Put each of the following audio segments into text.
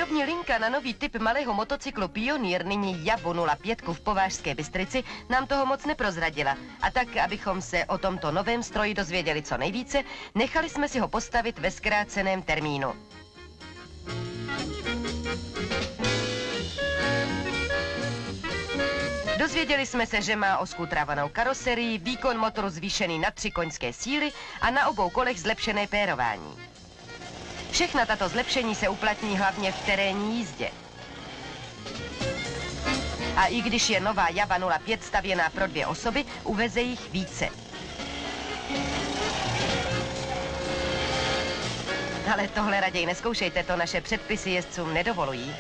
Výrobní linka na nový typ malého motocyklu Pioneer, nyní Javu 05 v Považské Bystrici, nám toho moc neprozradila. A tak, abychom se o tomto novém stroji dozvěděli co nejvíce, nechali jsme si ho postavit ve zkráceném termínu. Dozvěděli jsme se, že má oskútrávanou karoserii, výkon motoru zvýšený na 3 koňské síly a na obou kolech zlepšené pérování. Všechna tato zlepšení se uplatní hlavně v terénní jízdě. A i když je nová Java 05 stavěná pro 2 osoby, uveze jich více. Ale tohle raději neskoušejte, to naše předpisy jezdcům nedovolují.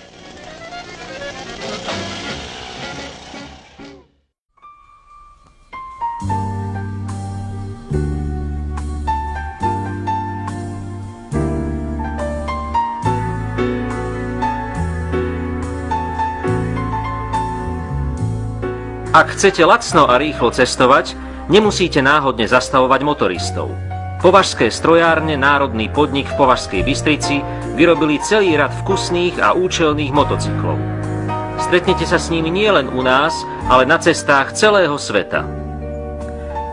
Ak chcete lacno a rýchlo cestovať, nemusíte náhodne zastavovať motoristov. Považské strojárne Národný podnik v Považskej Bystrici vyrobili celý rad vkusných a účelných motocyklov. Stretnete sa s nimi nielen u nás, ale na cestách celého sveta.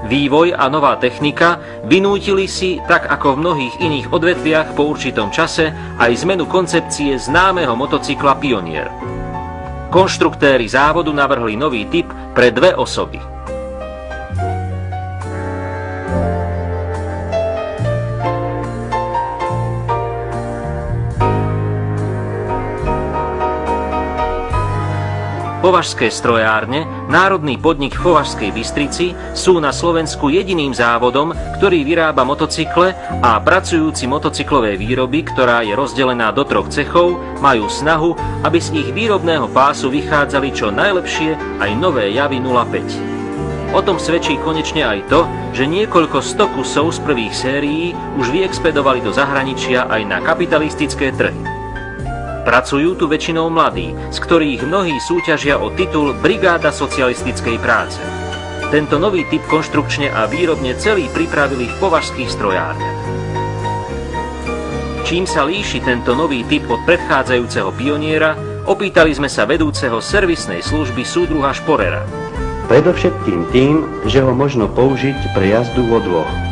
Vývoj a nová technika vynútili si, tak ako v mnohých iných odvetviach po určitom čase, aj zmenu koncepcie známeho motocykla Pioneer. Konštruktéri závodu navrhli nový typ pre 2 osoby. Považské strojárne, Národný podnik v Považskej Bystrici, sú na Slovensku jediným závodom, ktorý vyrába motocykle a pracujúci motocyklové výroby, ktorá je rozdelená do 3 cechov, majú snahu, aby z ich výrobného pásu vychádzali čo najlepšie aj nové Javy 05. O tom svedčí konečne aj to, že niekoľko 100 kusov z prvých sérií už vyexpedovali do zahraničia aj na kapitalistické trhy. Pracujú tu väčšinou mladí, z ktorých mnohí súťažia o titul Brigáda socialistickej práce. Tento nový typ konštrukčne a výrobne celý pripravili v považských strojárniach. Čím sa líši tento nový typ od predchádzajúceho Pioniera, opýtali sme sa vedúceho servisnej služby súdruha Šporera. Predovšetkým tým, že ho možno použiť pre jazdu vo 2.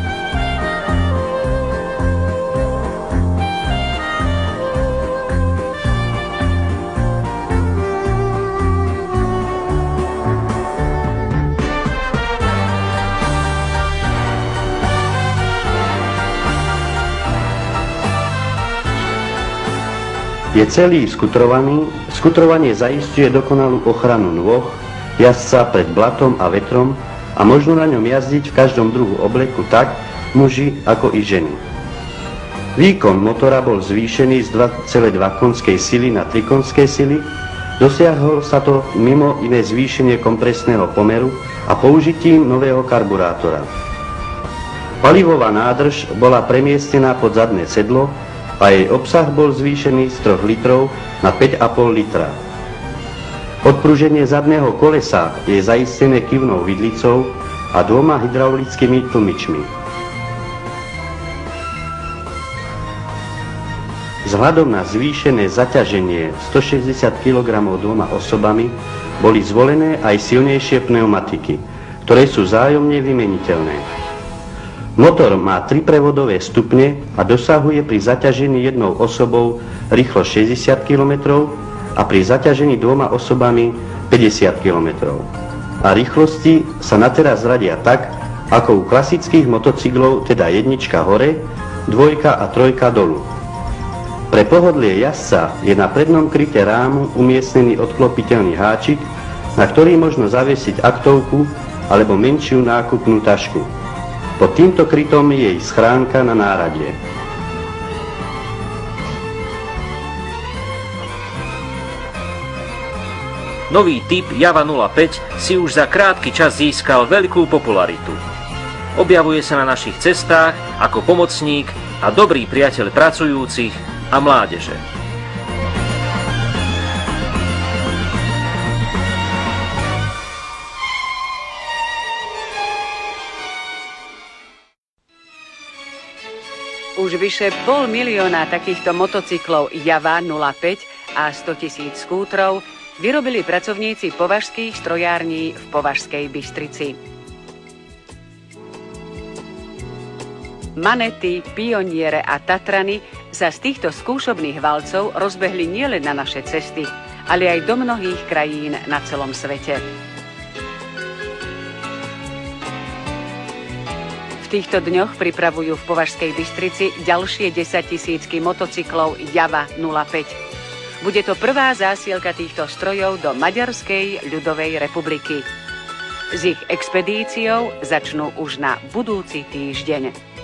Je celý skutrovaný, skutrovanie zaisťuje dokonalú ochranu nôh, jazdca pred blatom a vetrom a možno na ňom jazdiť v každom druhu obleku tak muži ako i ženy. Výkon motora bol zvýšený z 2,2 konskej sily na 3 konské sily, dosiahol sa to mimo iné zvýšenie kompresného pomeru a použitím nového karburátora. Palivová nádrž bola premiestnená pod zadné sedlo a jej obsah bol zvýšený z 3 litrov na 5,5 litra. Odpruženie zadného kolesa je zaistené kyvnou vidlicou a 2 hydraulickými tlmičmi. Vzhľadom na zvýšené zaťaženie 160 kg 2 osobami boli zvolené aj silnejšie pneumatiky, ktoré sú vzájomne vymeniteľné. Motor má 3 prevodové stupne a dosahuje pri zaťažení 1 osobou rýchlo 60 km a pri zaťažení 2 osobami 50 km. A rýchlosti sa na teraz radia tak, ako u klasických motocyklov, teda 1 hore, 2 a 3 dolu. Pre pohodlie jazdca je na prednom kryte rámu umiestnený odklopiteľný háčik, na ktorý možno zaviesiť aktovku alebo menšiu nákupnú tašku. Pod týmto krytom je jej schránka na náradie. Nový typ Java 05 si už za krátky čas získal veľkú popularitu. Objavuje sa na našich cestách ako pomocník a dobrý priateľ pracujúcich a mládeže. Už vyše 500 000 takýchto motocyklov Java 05 a 100 000 skútrov vyrobili pracovníci považských strojární v Považskej Bystrici. Manety, Pioniere a Tatrany sa z týchto skúšobných valcov rozbehli nielen na naše cesty, ale aj do mnohých krajín na celom svete. V týchto dňoch pripravujú v Považskej Bystrici ďalšie 10 000 motocyklov Java 05. Bude to prvá zásielka týchto strojov do Maďarskej ľudovej republiky. S ich expedíciou začnú už na budúci týždeň.